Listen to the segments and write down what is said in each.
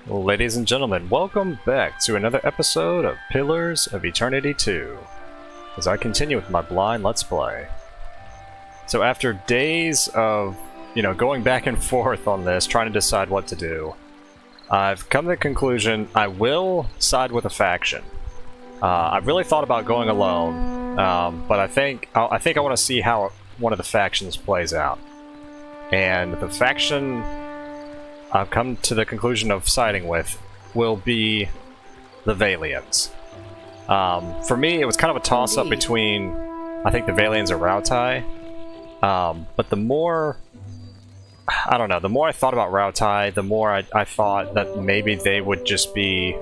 Ladies and gentlemen, welcome back to another episode of Pillars of Eternity 2, as I continue with my blind Let's Play. So after days of, going back and forth on this, trying to decide what to do, I've come to the conclusion I will side with a faction. I've really thought about going alone, but I think I want to see how one of the factions plays out. And the faction I've come to the conclusion of siding with will be the Vailians. For me, it was kind of a toss-up between, I think, the Vailians or Rautai. But the more I thought about Rautai, the more I thought that maybe they would just be...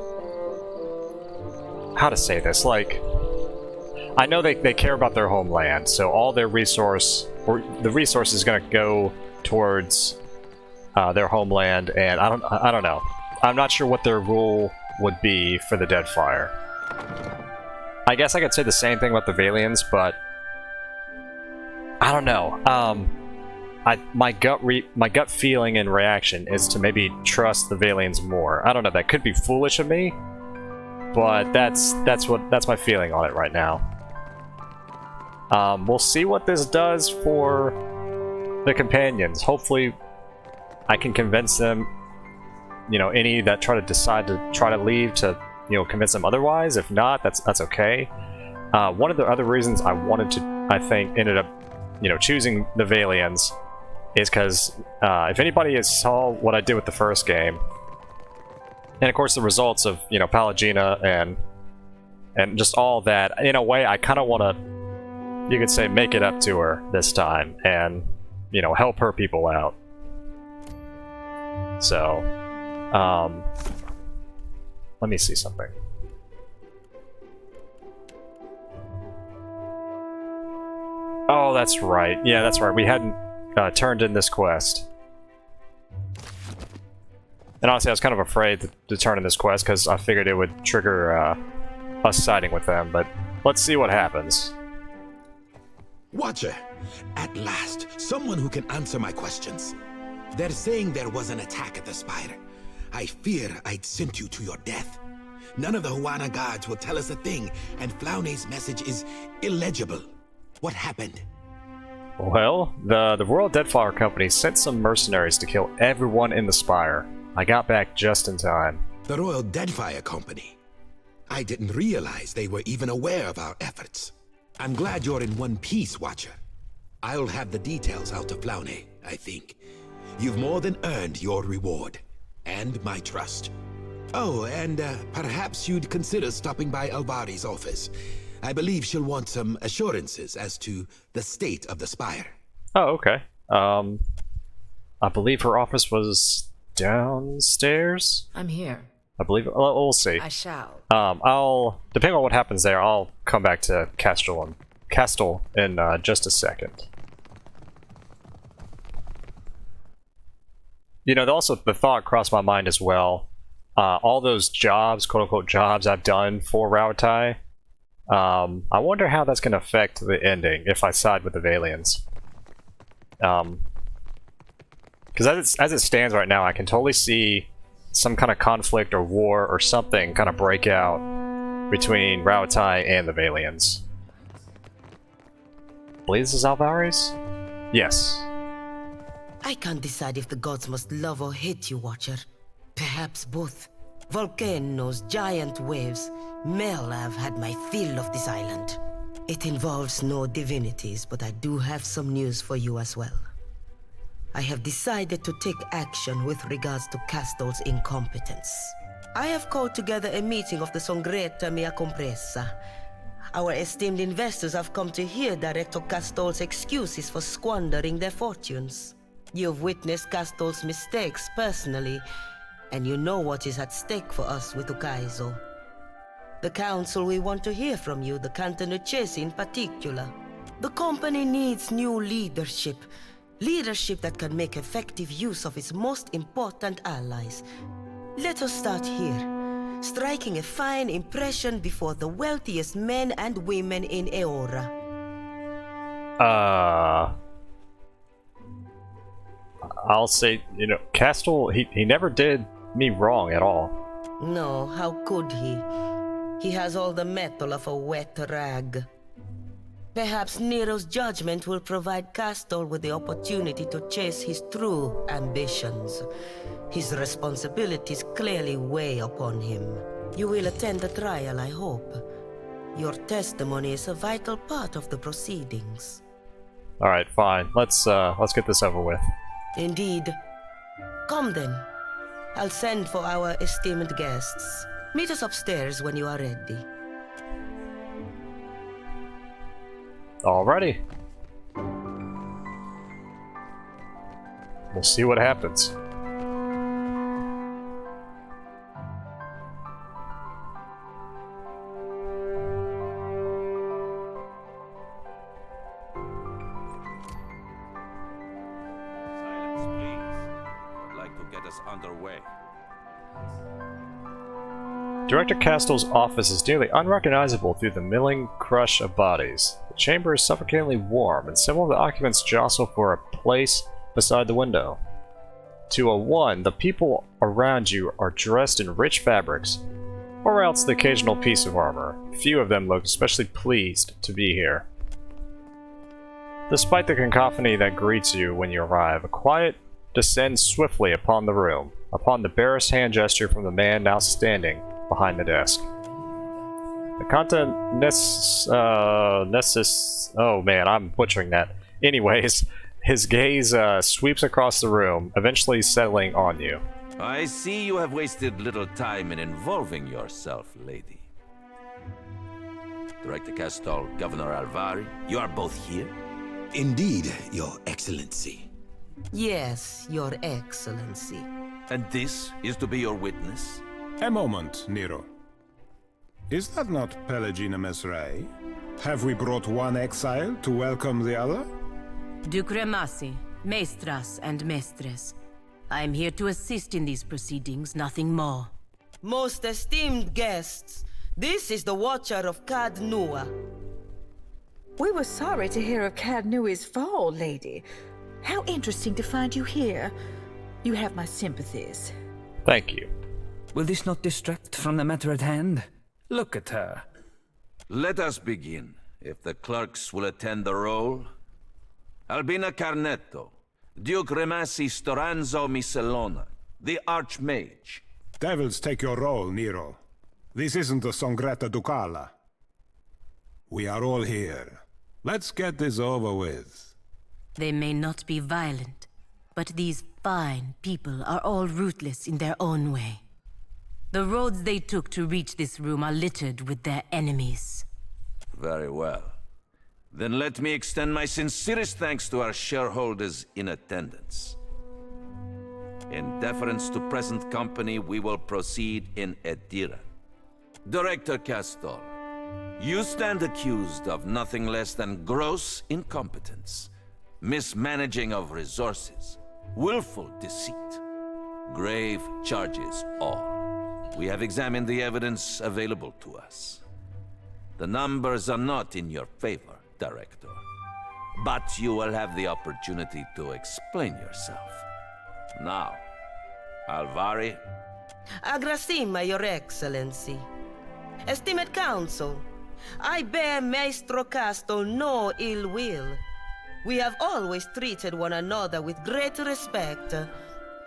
How to say this? Like, I know they care about their homeland, so all their the resource is going to go towards their homeland, and I don't know. I'm not sure what their rule would be for the Deadfire. I guess I could say the same thing about the Vailians, but I don't know. My gut feeling and reaction is to maybe trust the Vailians more. I don't know. That could be foolish of me, but that's my feeling on it right now. We'll see what this does for the companions. Hopefully I can convince them, any that try to leave to, convince them otherwise. If not, that's okay. One of the other reasons I ended up, choosing the Vailians is because if anybody saw what I did with the first game, and of course the results of, Pallegina and just all that, in a way I kind of want to, you could say, make it up to her this time and, help her people out. So, let me see something. Oh, that's right. Yeah, that's right. We hadn't turned in this quest. And honestly, I was kind of afraid to turn in this quest because I figured it would trigger us siding with them, but let's see what happens. Watcher, at last, someone who can answer my questions. They're saying there was an attack at the Spire. I fear I'd sent you to your death. None of the Huana guards will tell us a thing, and Flaune's message is illegible. What happened? Well, the Royal Deadfire Company sent some mercenaries to kill everyone in the Spire. I got back just in time. The Royal Deadfire Company? I didn't realize they were even aware of our efforts. I'm glad you're in one piece, Watcher. I'll have the details out to Flaune, I think. You've more than earned your reward, and my trust. Oh, and perhaps you'd consider stopping by Albari's office. I believe she'll want some assurances as to the state of the Spire. Oh, okay. I believe her office was downstairs? I'm here. I believe... We'll see. I shall. Depending on what happens there, I'll come back to Castle in just a second. Also the thought crossed my mind as well. All those jobs, quote-unquote jobs, I've done for Rautai. I wonder how that's going to affect the ending if I side with the Vailians. Because as it stands right now, I can totally see some kind of conflict or war or something kind of break out between Rautai and the Vailians. I believe this is Albari's? Yes. I can't decide if the gods must love or hate you, Watcher. Perhaps both. Volcanoes, giant waves. Mel, I've had my fill of this island. It involves no divinities, but I do have some news for you as well. I have decided to take action with regards to Castor's incompetence. I have called together a meeting of the Songreta Mea Compressa. Our esteemed investors have come to hear Director Castor's excuses for squandering their fortunes. You've witnessed Castor's mistakes personally, and you know what is at stake for us with Ukaizo. The council will want to hear from you, the Cantanucesi in particular. The company needs new leadership. Leadership that can make effective use of its most important allies. Let us start here, striking a fine impression before the wealthiest men and women in Eora. I'll say, Castle, he never did me wrong at all. No, how could he? He has all the metal of a wet rag. Perhaps Nero's judgment will provide Castor with the opportunity to chase his true ambitions. His responsibilities clearly weigh upon him. You will attend the trial, I hope. Your testimony is a vital part of the proceedings. Alright, fine. Let's get this over with. Indeed. Come then. I'll send for our esteemed guests. Meet us upstairs when you are ready. Alrighty. We'll see what happens. Silence, please. I'd like to get us underway. Director Castor's office is nearly unrecognizable through the milling crush of bodies. The chamber is suffocatingly warm, and several of the occupants jostle for a place beside the window. 201, the people around you are dressed in rich fabrics, or else the occasional piece of armor. Few of them look especially pleased to be here. Despite the cacophony that greets you when you arrive, a quiet descends swiftly upon the room, upon the barest hand gesture from the man now standing behind the desk. The oh man, I'm butchering that. Anyways, his gaze sweeps across the room, eventually settling on you. I see you have wasted little time in involving yourself, lady. Director Castor, Governor Alvari, you are both here? Indeed, Your Excellency. Yes, Your Excellency. And this is to be your witness? A moment, Nero. Is that not Pelagina Mesrai? Have we brought one exile to welcome the other? Duke Remasi, Maestras and Mestres. I am here to assist in these proceedings, nothing more. Most esteemed guests, this is the Watcher of Cad Nua. We were sorry to hear of Cad Nua's fall, lady. How interesting to find you here. You have my sympathies. Thank you. Will this not distract from the matter at hand? Look at her. Let us begin, if the clerks will attend the roll. Albina Carnetto, Duke Remasi Storanzo Miscelona, the Archmage. Devils take your role, Nero. This isn't a Songretta Ducala. We are all here. Let's get this over with. They may not be violent, but these fine people are all ruthless in their own way. The roads they took to reach this room are littered with their enemies. Very well. Then let me extend my sincerest thanks to our shareholders in attendance. In deference to present company, we will proceed in Edira. Director Castor, you stand accused of nothing less than gross incompetence, mismanaging of resources, willful deceit. Grave charges all. We have examined the evidence available to us. The numbers are not in your favor, Director. But you will have the opportunity to explain yourself. Now, Alvari. Agrasima, Your Excellency. Esteemed Council, I bear Maestro Castor no ill will. We have always treated one another with great respect,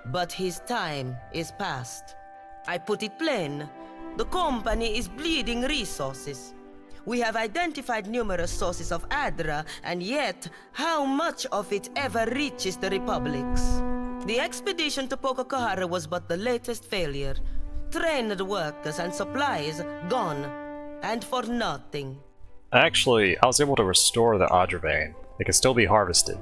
but his time is past. I put it plain, the company is bleeding resources. We have identified numerous sources of Adra, and yet, how much of it ever reaches the Republics? The expedition to Pococahara was but the latest failure. Trained workers and supplies gone, and for nothing. Actually, I was able to restore the Adra vein. It can still be harvested.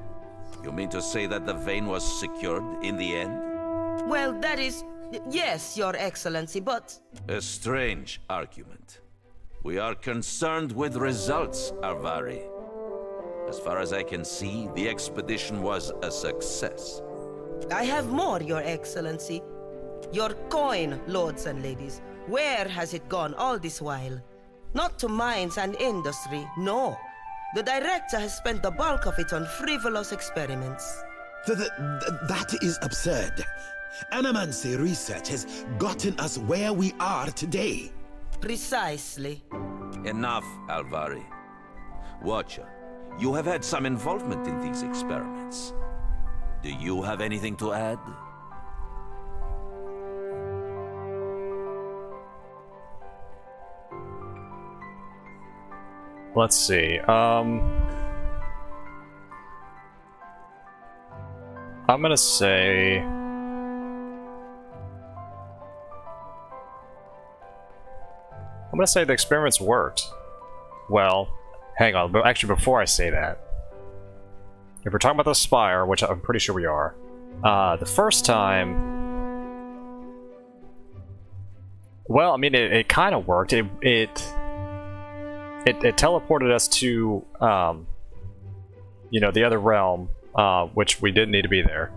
You mean to say that the vein was secured in the end? Well, that is... yes, Your Excellency, but... A strange argument. We are concerned with results, Alvari. As far as I can see, the expedition was a success. I have more, Your Excellency. Your coin, lords and ladies. Where has it gone all this while? Not to mines and industry, no. The director has spent the bulk of it on frivolous experiments. That is absurd. Animancy research has gotten us where we are today. Precisely. Enough, Alvari. Watcher, you have had some involvement in these experiments. Do you have anything to add? Let's see. I'm gonna say... the experiments worked. Well, hang on. But actually, before I say that, if we're talking about the Spire, which I'm pretty sure we are, the first time... Well, I mean, it kind of worked. It teleported us to, you know, the other realm, which we didn't need to be there.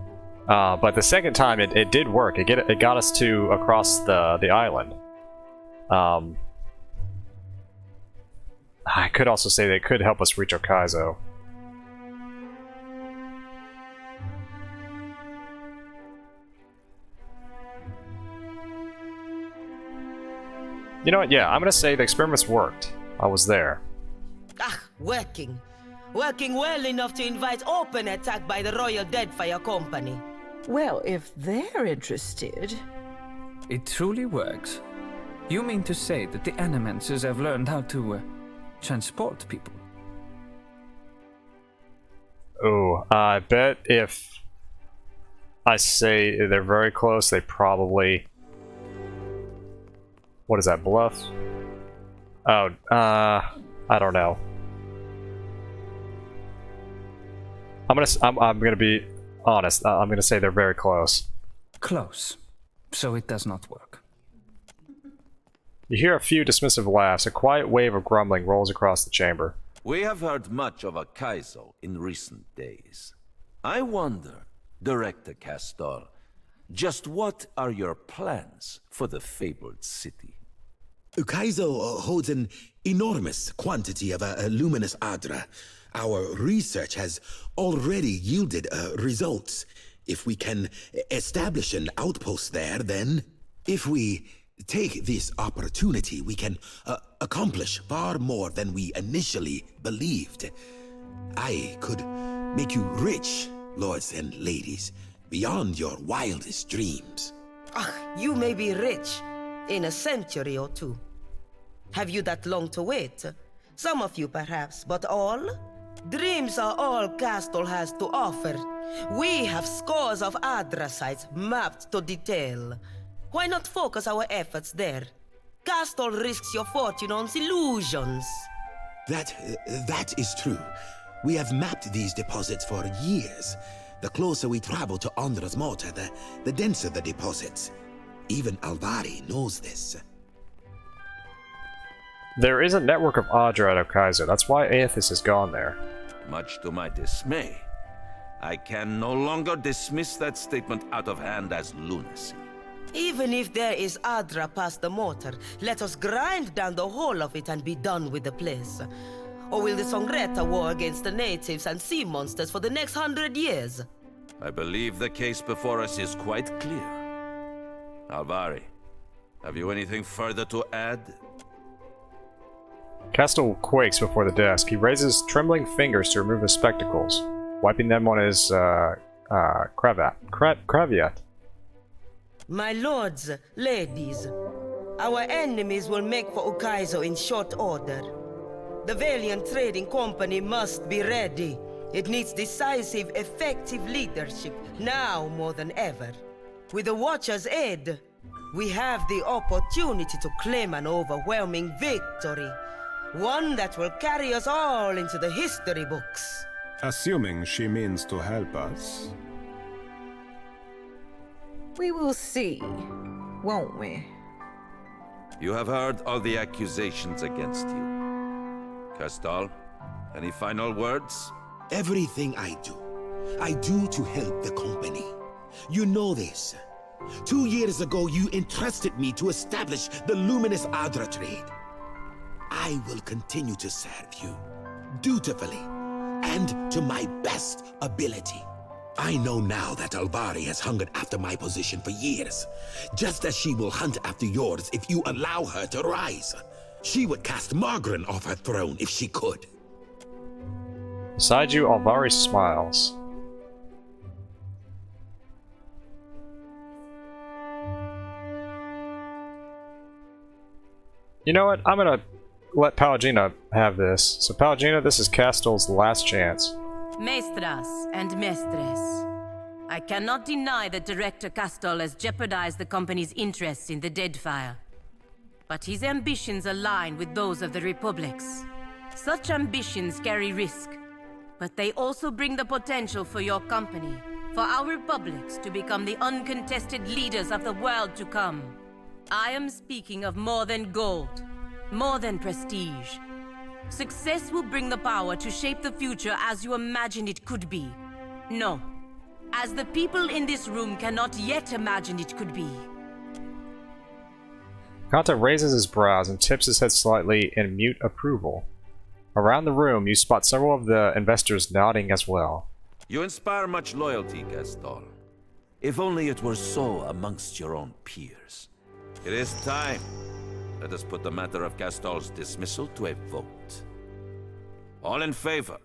But the second time, it did work. It got us to across the island. I could also say they could help us reach Okaizo. You know what? Yeah, I'm gonna say the experiments worked. I was there. Ah, working. Working well enough to invite open attack by the Royal Deadfire Company. Well, if they're interested... It truly works. You mean to say that the Animancers have learned how to transport people? Oh, I bet if I say they're very close, they probably... What is that, bluff? Oh, I don't know. I'm gonna be honest. I'm gonna say they're very close. Close. So it does not work. You hear a few dismissive laughs. A quiet wave of grumbling rolls across the chamber. We have heard much of Okaizo in recent days. I wonder, Director Castor, just what are your plans for the fabled city? Ukaizo holds an enormous quantity of a luminous Adra. Our research has already yielded results. If we can establish an outpost there, then... If we take this opportunity, we can accomplish far more than we initially believed. I could make you rich, lords and ladies, beyond your wildest dreams. Ah, you may be rich in a century or two. Have you that long to wait? Some of you perhaps, but all? Dreams are all Castle has to offer. We have scores of Adra sites mapped to detail. Why not focus our efforts there? Castle risks your fortune on illusions. That is true. We have mapped these deposits for years. The closer we travel to Ondra's Mortar, the denser the deposits. Even Alvari knows this. There is a network of Adra at Okaizo. That's why Aethys has gone there. Much to my dismay, I can no longer dismiss that statement out of hand as lunacy. Even if there is Adra past the mortar, let us grind down the whole of it and be done with the place. Or will the Songreta war against the natives and sea monsters for the next 100 years? I believe the case before us is quite clear. Alvari, have you anything further to add? Castle quakes before the desk. He raises trembling fingers to remove his spectacles, wiping them on his cravat. My lords, ladies, our enemies will make for Okaizo in short order. The Valiant Trading Company must be ready. It needs decisive, effective leadership, now more than ever. With the Watcher's aid, we have the opportunity to claim an overwhelming victory. One that will carry us all into the history books. Assuming she means to help us. We will see, won't we? You have heard all the accusations against you. Castal, any final words? Everything I do to help the company. You know this. 2 years ago, you entrusted me to establish the Luminous Adra trade. I will continue to serve you, dutifully, and to my best ability. I know now that Alvari has hungered after my position for years, just as she will hunt after yours if you allow her to rise. She would cast Margaret off her throne if she could. Beside you, Alvari smiles. You know what? I'm gonna let Pallegina have this. So Pallegina, this is Castel's last chance. Maestras and mestres, I cannot deny that Director Castel has jeopardized the company's interests in the Deadfire. But his ambitions align with those of the Republic's. Such ambitions carry risk, but they also bring the potential for your company, for our republics to become the uncontested leaders of the world to come. I am speaking of more than gold, more than prestige. Success will bring the power to shape the future as you imagine it could be. No, as the people in this room cannot yet imagine it could be. Kanta raises his brows and tips his head slightly in mute approval. Around the room, you spot several of the investors nodding as well. You inspire much loyalty, Castel. If only it were so amongst your own peers. It is time. Let us put the matter of Castel's dismissal to a vote. All in favor?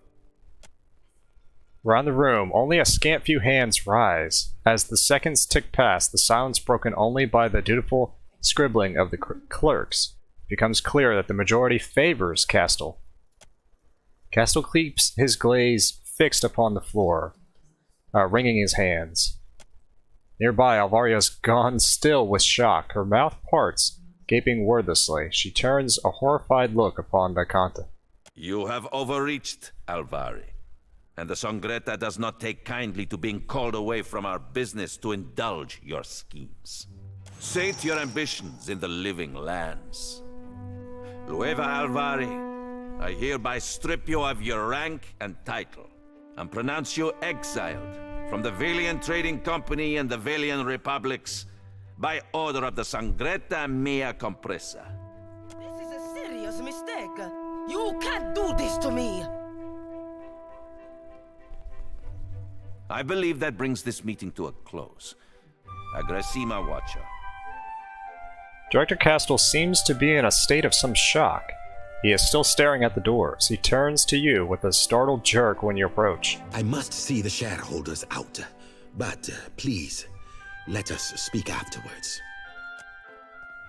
Around the room, only a scant few hands rise. As the seconds tick past, the silence broken only by the dutiful scribbling of the clerks, it becomes clear that the majority favors Castel. Castel keeps his gaze fixed upon the floor, wringing his hands. Nearby, Alvaria's gone still with shock. Her mouth parts, gaping wordlessly. She turns a horrified look upon Kanta. You have overreached, Alvari. And the Songretta does not take kindly to being called away from our business to indulge your schemes. Sate your ambitions in the living lands. Lueva Alvari, I hereby strip you of your rank and title, and pronounce you exiled from the Valian Trading Company and the Valian Republics by order of the Songretta Mea Compressa. This is a serious mistake. You can't do this to me. I believe that brings this meeting to a close. Agressima Watcher. Director Castel seems to be in a state of some shock. He is still staring at the doors. He turns to you with a startled jerk when you approach. I must see the shareholders out, but please, let us speak afterwards.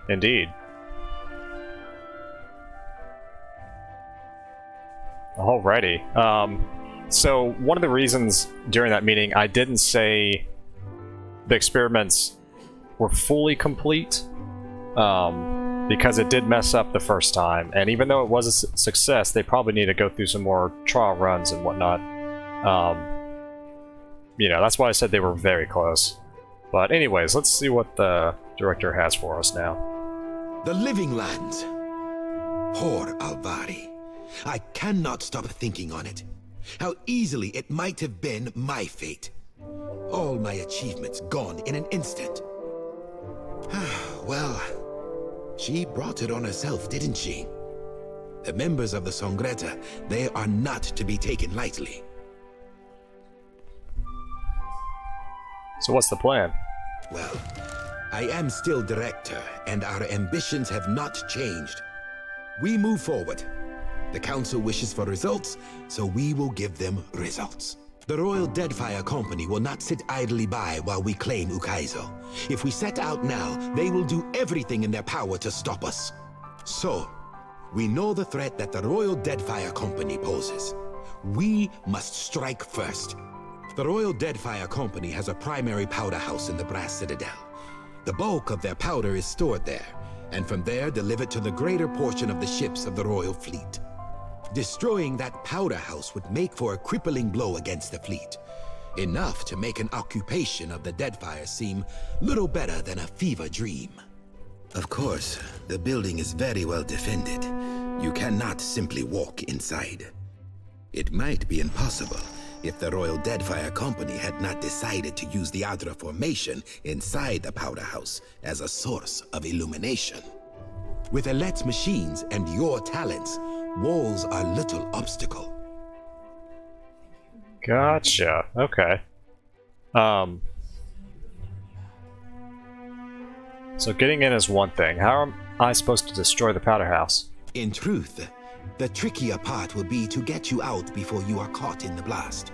Indeed. Alrighty. So one of the reasons during that meeting I didn't say the experiments were fully complete, because it did mess up the first time, and even though it was a success, they probably need to go through some more trial runs and whatnot. You know, that's why I said they were very close. But anyways, let's see what the director has for us now. The living lands. Poor Alvari. I cannot stop thinking on it. How easily it might have been my fate. All my achievements gone in an instant. Well, she brought it on herself, didn't she? The members of the Songretta, they are not to be taken lightly. So what's the plan? Well, I am still director, and our ambitions have not changed. We move forward. The Council wishes for results, so we will give them results. The Royal Deadfire Company will not sit idly by while we claim Ukaizo. If we set out now, they will do everything in their power to stop us. So, we know the threat that the Royal Deadfire Company poses. We must strike first. The Royal Deadfire Company has a primary powder house in the Brass Citadel. The bulk of their powder is stored there, and from there delivered to the greater portion of the ships of the Royal Fleet. Destroying that powder house would make for a crippling blow against the fleet. Enough to make an occupation of the Deadfire seem little better than a fever dream. Of course, the building is very well defended. You cannot simply walk inside. It might be impossible if the Royal Deadfire Company had not decided to use the Adra formation inside the powder house as a source of illumination. With Alet's machines and your talents, walls are little obstacle. Gotcha. Okay. So getting in is one thing. How am I supposed to destroy the powder house? In truth, the trickier part will be to get you out before you are caught in the blast.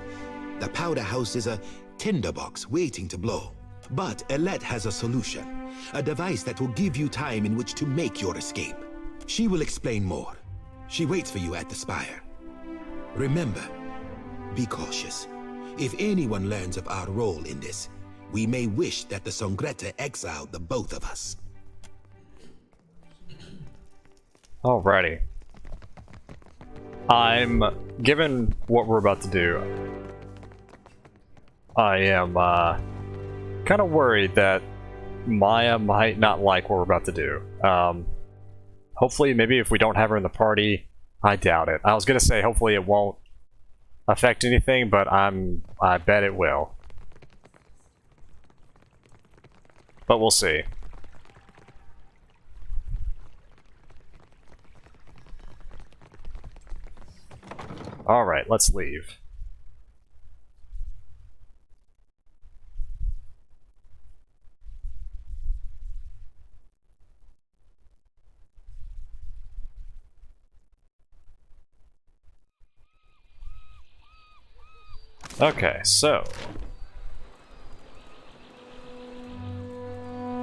The powder house is a tinderbox waiting to blow. But Elette has a solution, a device that will give you time in which to make your escape. She will explain more. She waits for you at the spire. Remember, be cautious. If anyone learns of our role in this, we may wish that the Songretta exiled the both of us. Alrighty. Given what we're about to do, I am kind of worried that Maya might not like what we're about to do. Hopefully, maybe if we don't have her in the party, I doubt it. I was gonna say hopefully it won't affect anything, but I bet it will. But we'll see. Alright, let's leave. Okay, so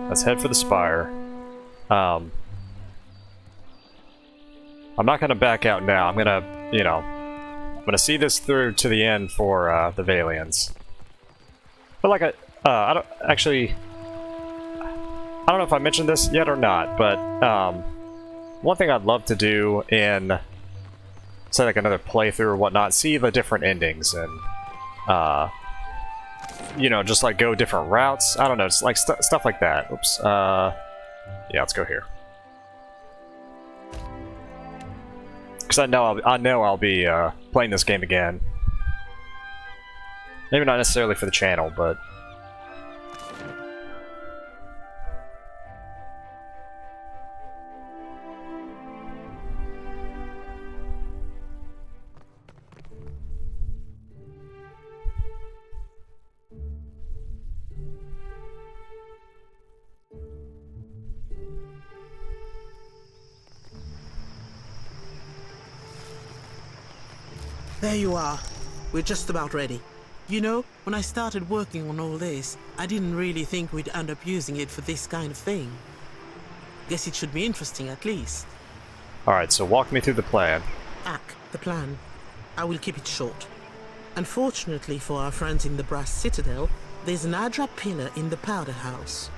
let's head for the spire. I'm not gonna back out now. I'm gonna, I'm gonna see this through to the end for the Valians. But like I don't know if I mentioned this yet or not, but one thing I'd love to do in, say, like another playthrough or whatnot, see the different endings and just like go different routes. I don't know, just like stuff like that. Oops. Yeah, let's go here. Because I know I'll be playing this game again. Maybe not necessarily for the channel, but there you are. We're just about ready. You know, when I started working on all this, I didn't really think we'd end up using it for this kind of thing. Guess it should be interesting at least. alright, so walk me through the plan. The plan. I will keep it short. Unfortunately for our friends in the Brass Citadel, there's an Adra pillar in the powder house.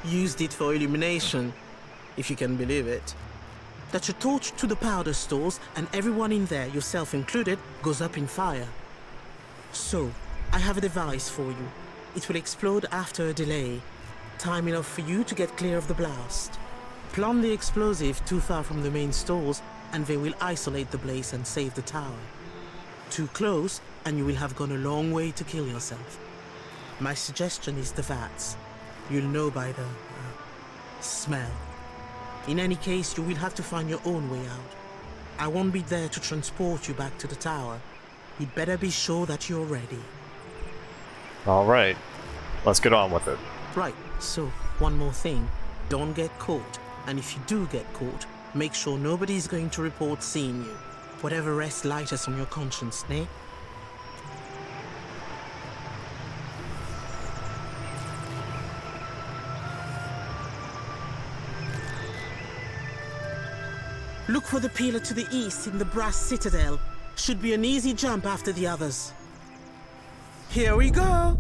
Used it for illumination, if you can believe it. That your torch to the powder stores and everyone in there, yourself included, goes up in fire. So, I have a device for you. It will explode after a delay. Time enough for you to get clear of the blast. Plant the explosive too far from the main stores and they will isolate the blaze and save the tower. Too close and you will have gone a long way to kill yourself. My suggestion is the vats. You'll know by the smell. In any case, you will have to find your own way out. I won't be there to transport you back to the tower. You'd better be sure that you're ready. Alright, let's get on with it. Right, so one more thing. Don't get caught. And if you do get caught, make sure nobody's going to report seeing you. Whatever rests lightest on your conscience, eh? Look for the pillar to the east in the Brass Citadel. Should be an easy jump after the others. Here we go!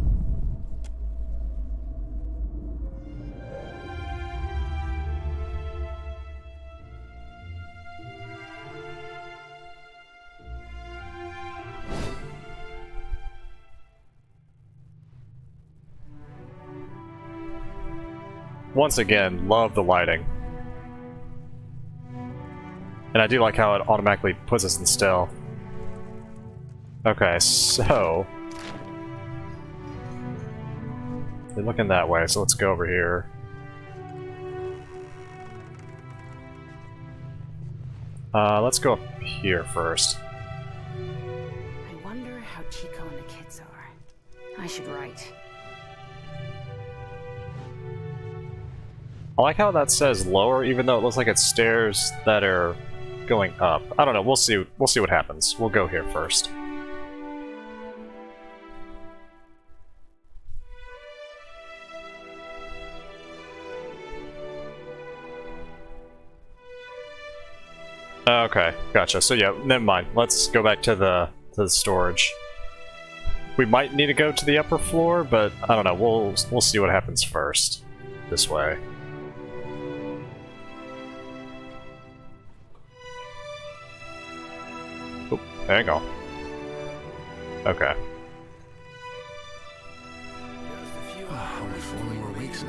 Once again, love the lighting. And I do like how it automatically puts us in stealth. Okay, so they're looking that way, so let's go over here. Let's go up here first. I wonder how Chico and the kids are. I should write. I like how that says lower, even though it looks like it's stairs that are going up. I don't know. We'll see. We'll see what happens. We'll go here first. Okay, gotcha. So yeah, never mind. Let's go back to the storage. We might need to go to the upper floor, but I don't know. We'll see what happens first. This way. Oop, there you go. Okay.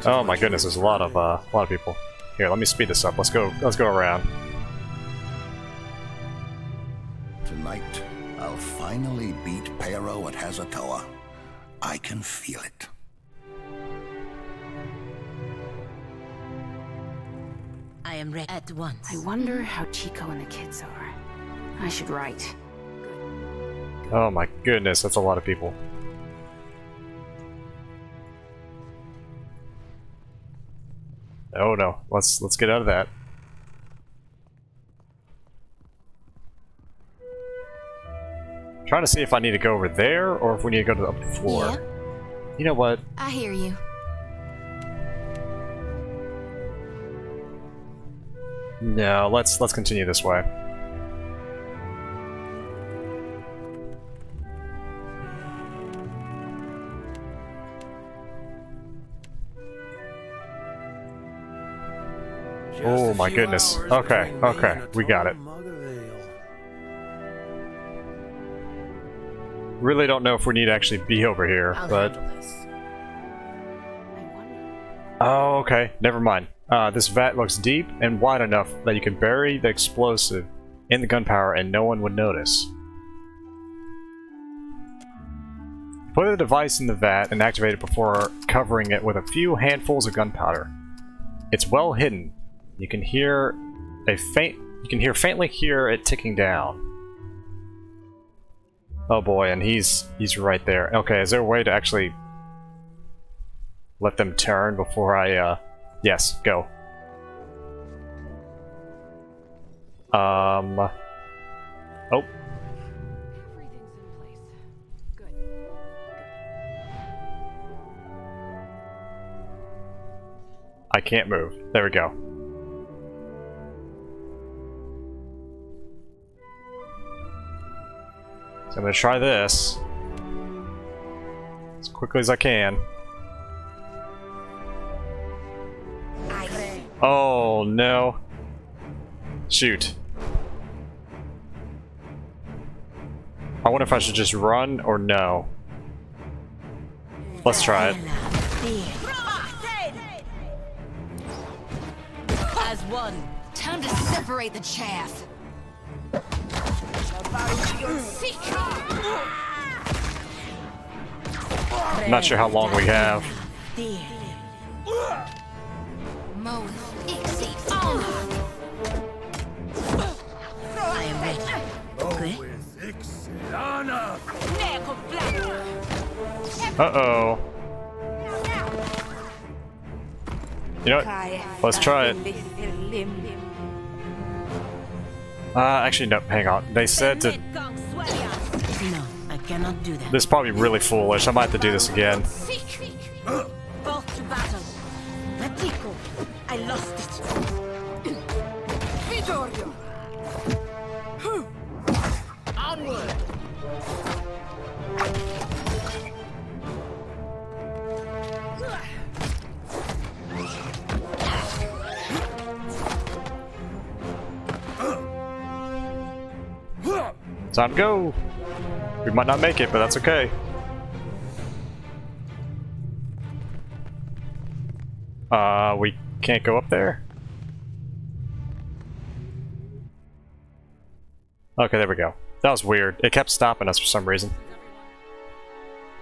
Oh my goodness, there's a lot of people. Here, let me speed this up. Let's go around. Tonight, I'll finally beat Pero at Hazatoa. I can feel it. I am ready at once. I wonder how Chico and the kids are. I should write. Oh my goodness, that's a lot of people. Oh no, let's get out of that. Trying to see if I need to go over there or if we need to go to the upper floor. Yeah. You know what? I hear you. No, let's continue this way. Oh my goodness. Okay, okay, we got it. Really don't know if we need to actually be over here, but... Oh, okay, never mind. This vat looks deep and wide enough that you can bury the explosive in the gunpowder and no one would notice. Put the device in the vat and activate it before covering it with a few handfuls of gunpowder. It's well hidden. You can faintly hear it ticking down. Oh boy, and he's right there. Okay, is there a way to actually let them turn before I yes, go. Oh. I can't move. There we go. So I'm gonna try this as quickly as I can. Oh no. Shoot. I wonder if I should just run or no. Let's try it. As one. Time to separate the chaff. I'm not sure how long we have. I am ready. Okay. Uh-oh. You know what? Let's try it. Actually, no, hang on. They said to... No, I cannot do that. This is probably really foolish. I might have to do this again. Both to battle. Matico, I lost it. Vittorio. Onward. Time to go! We might not make it, but that's okay. We can't go up there? Okay, there we go. That was weird. It kept stopping us for some reason.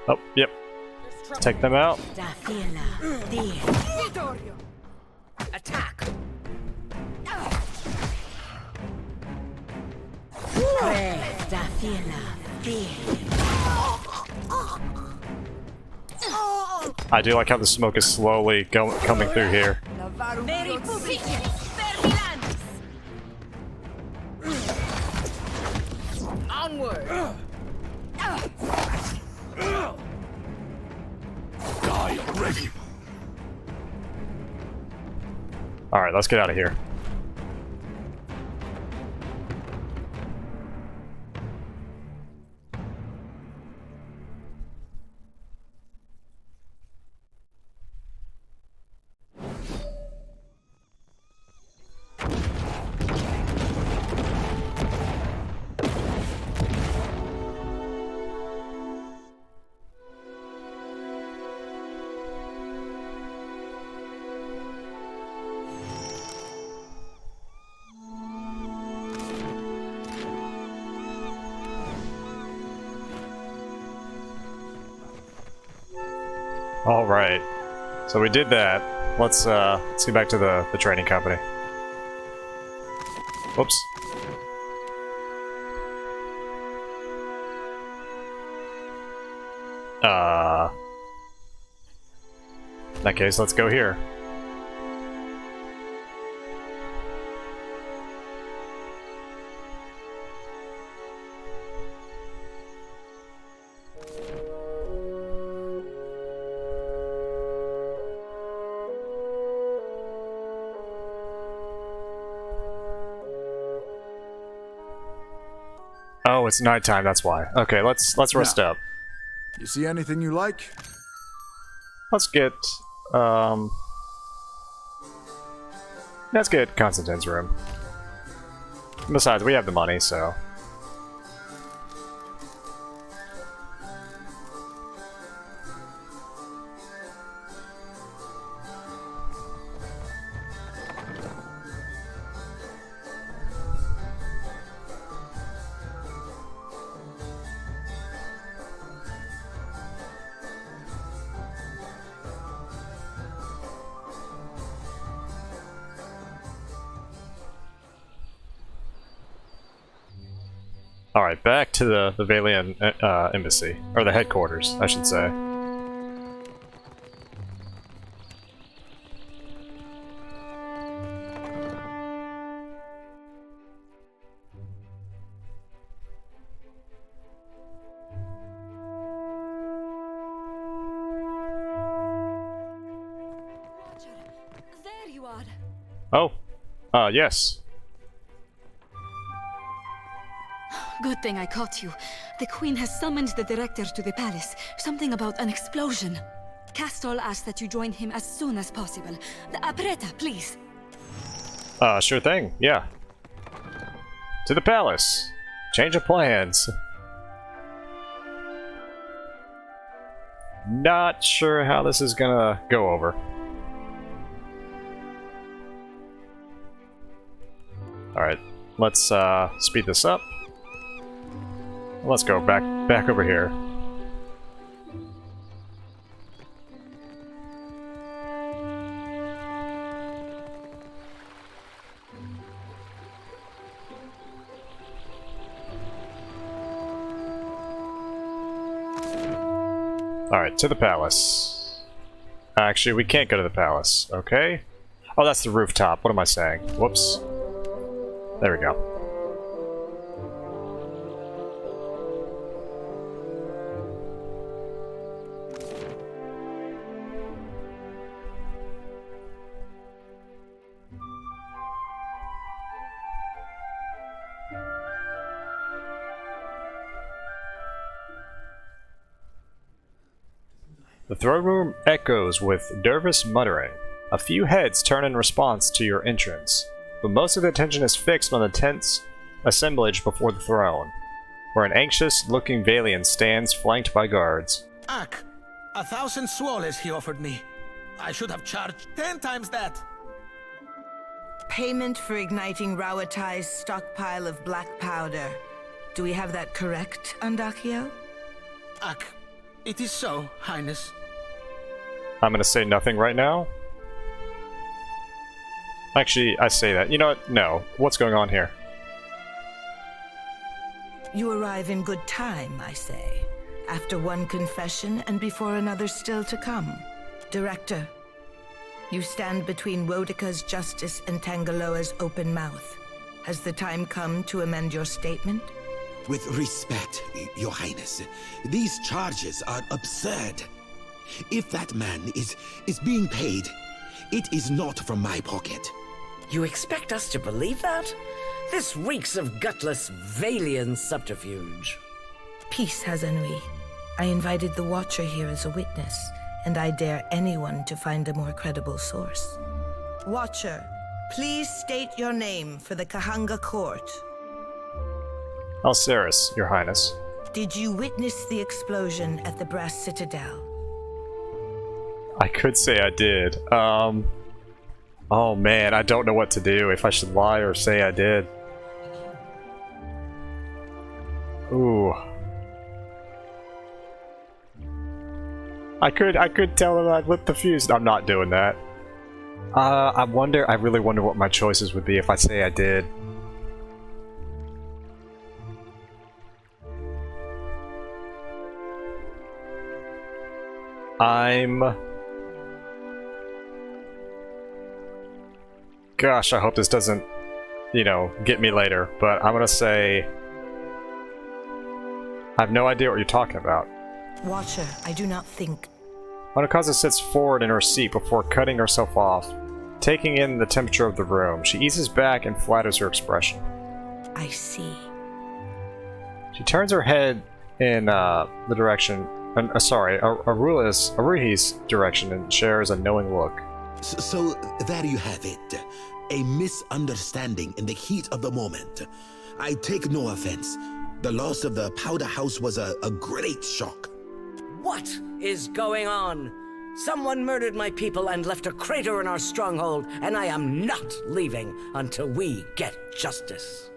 Oh, yep. Take them out. Attack. I do like how the smoke is slowly coming through here. Very public. Vermilandis. Onward! Die already! Alright, let's get out of here. All right, so we did that. Let's get back to the trading company. Whoops. In that case, let's go here. Oh, it's nighttime, that's why. Okay, let's rest up. You see anything you like? Let's get Constantine's room. Besides, we have the money, so. Alright, back to the Valian embassy. Or the headquarters, I should say. There you are. Oh, yes. Good thing I caught you. The Queen has summoned the Director to the palace. Something about an explosion. Castol asked that you join him as soon as possible. Apreta, please. Sure thing, yeah. To the palace. Change of plans. Not sure how this is gonna go over. Alright, let's speed this up. Let's go back over here. Alright, to the palace. Actually, we can't go to the palace, okay? Oh, that's the rooftop. What am I saying? Whoops. There we go. The throne room echoes with nervous muttering. A few heads turn in response to your entrance, but most of the attention is fixed on the tense assemblage before the throne, where an anxious-looking Valian stands flanked by guards. Ak, 1,000 swoles he offered me. I should have charged 10 times that. Payment for igniting Rauatai's stockpile of black powder. Do we have that correct, Andakio? Ak, it is so, Highness. I'm gonna say nothing right now. Actually, I say that. You know what? No. What's going on here? You arrive in good time, I say. After one confession and before another still to come. Director, You stand between Wodika's justice and Tangaloa's open mouth. Has the time come to amend your statement? With respect, Your Highness, these charges are absurd. If that man is being paid, it is not from my pocket. You expect us to believe that? This reeks of gutless Valian subterfuge. Peace, Hazanui. I invited the Watcher here as a witness, and I dare anyone to find a more credible source. Watcher, please state your name for the Kahanga court. Alceris, Your Highness. Did you witness the explosion at the Brass Citadel? I could say I did. Oh man, I don't know what to do, if I should lie or say I did. Ooh. I could tell them I'd lit the fuse. I'm not doing that. I really wonder what my choices would be if I say I did. Gosh, I hope this doesn't, get me later, but I'm gonna say... I have no idea what you're talking about. Watcher, I do not think... Honokaza sits forward in her seat before cutting herself off, taking in the temperature of the room. She eases back and flatters her expression. I see. She turns her head in the direction... Aruhi's direction and shares a knowing look. So there you have it. A misunderstanding in the heat of the moment. I take no offense. The loss of the Powder House was a great shock. What is going on? Someone murdered my people and left a crater in our stronghold, and I am not leaving until we get justice.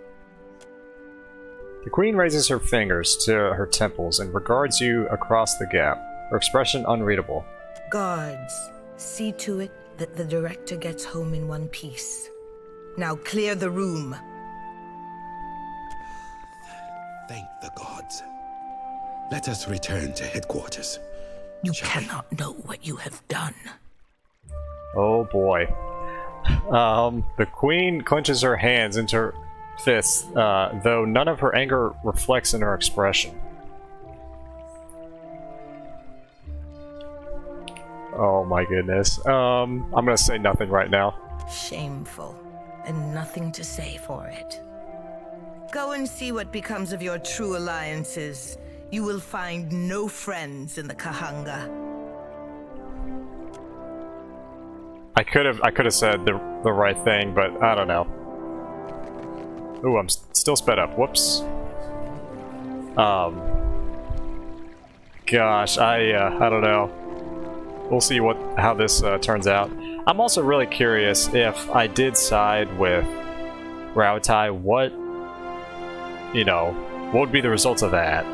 The Queen raises her fingers to her temples and regards you across the gap, her expression unreadable. Guards, see to it that the Director gets home in one piece. Now clear the room. Thank the gods. Let us return to headquarters. You cannot know what you have done. Oh boy. The Queen clenches her hands into her fists, though none of her anger reflects in her expression. Oh my goodness. I'm gonna say nothing right now. Shameful, and nothing to say for it. Go and see what becomes of your true alliances. You will find no friends in the Kahanga. I could have said the right thing, but I don't know. Ooh, I'm still sped up. Whoops. Gosh, I don't know. We'll see how this turns out. I'm also really curious if I did side with Rautai, what would be the results of that?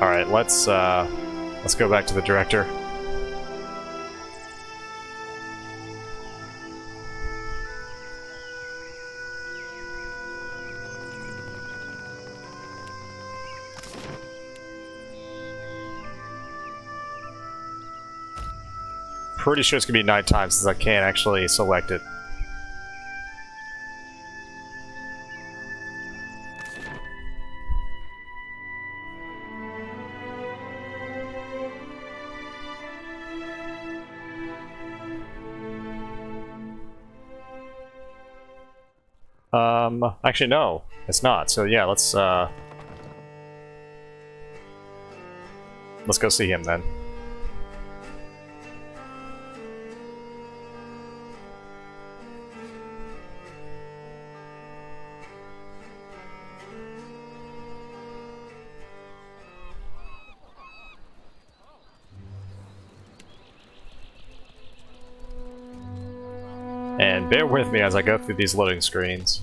All right, let's go back to the Director. Pretty sure it's gonna be nighttime since I can't actually select it. Actually no, it's not. So yeah, let's go see him then. And bear with me as I go through these loading screens.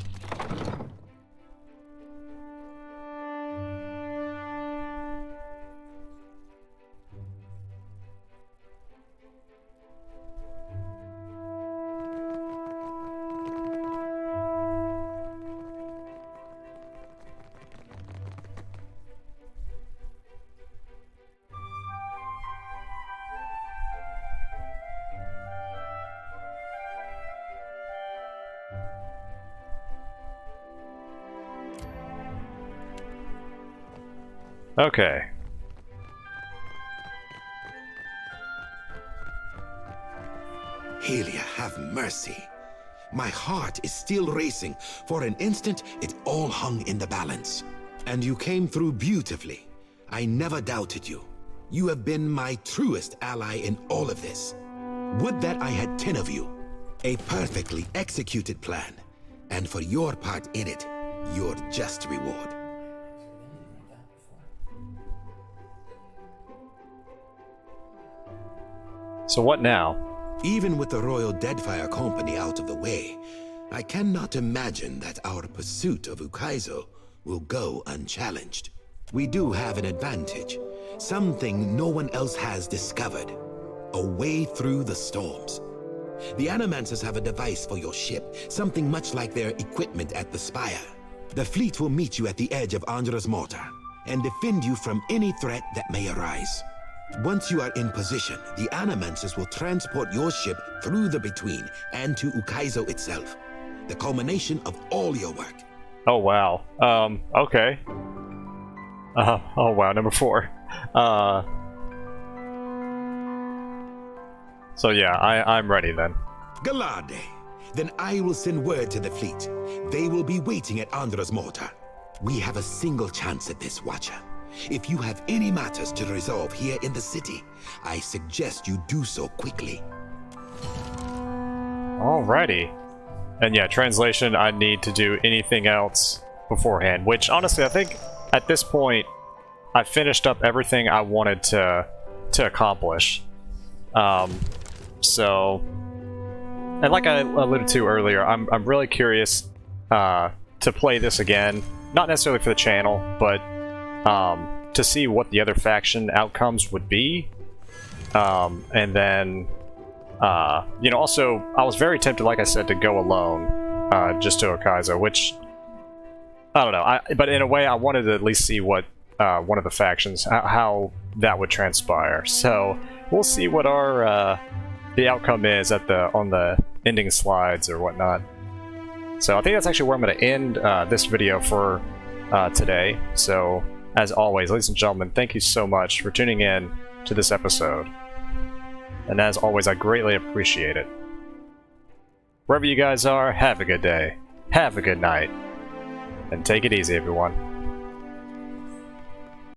Okay. Helia, have mercy. My heart is still racing. For an instant, it all hung in the balance. And you came through beautifully. I never doubted you. You have been my truest ally in all of this. Would that I had 10 of you. A perfectly executed plan. And for your part in it, your just reward. So what now? Even with the Royal Deadfire Company out of the way, I cannot imagine that our pursuit of Ukaizo will go unchallenged. We do have an advantage, something no one else has discovered. A way through the storms. The Animancers have a device for your ship, something much like their equipment at the Spire. The fleet will meet you at the edge of Andra's Mortar, and defend you from any threat that may arise. Once you are in position, the Animancers will transport your ship through the Between and to Ukaizo itself. The culmination of all your work. Oh wow. Okay. Oh wow, number 4. So yeah, I'm ready then. Galade. Then I will send word to the fleet. They will be waiting at Andra's Mortar. We have a single chance at this, Watcher. If you have any matters to resolve here in the city, I suggest you do so quickly. Alrighty. And yeah, translation, I need to do anything else beforehand, which honestly I think at this point I finished up everything I wanted to accomplish. So, and like I alluded to earlier, I'm really curious to play this again, not necessarily for the channel, but to see what the other faction outcomes would be. And then, you know, also, I was very tempted, like I said, to go alone, just to Ukaizo, which, I don't know, but in a way, I wanted to at least see what one of the factions, how that would transpire. So, we'll see what our, the outcome is at on the ending slides or whatnot. So, I think that's actually where I'm going to end this video for today. So, as always, ladies and gentlemen, thank you so much for tuning in to this episode. And as always, I greatly appreciate it. Wherever you guys are, have a good day, have a good night, and take it easy, everyone.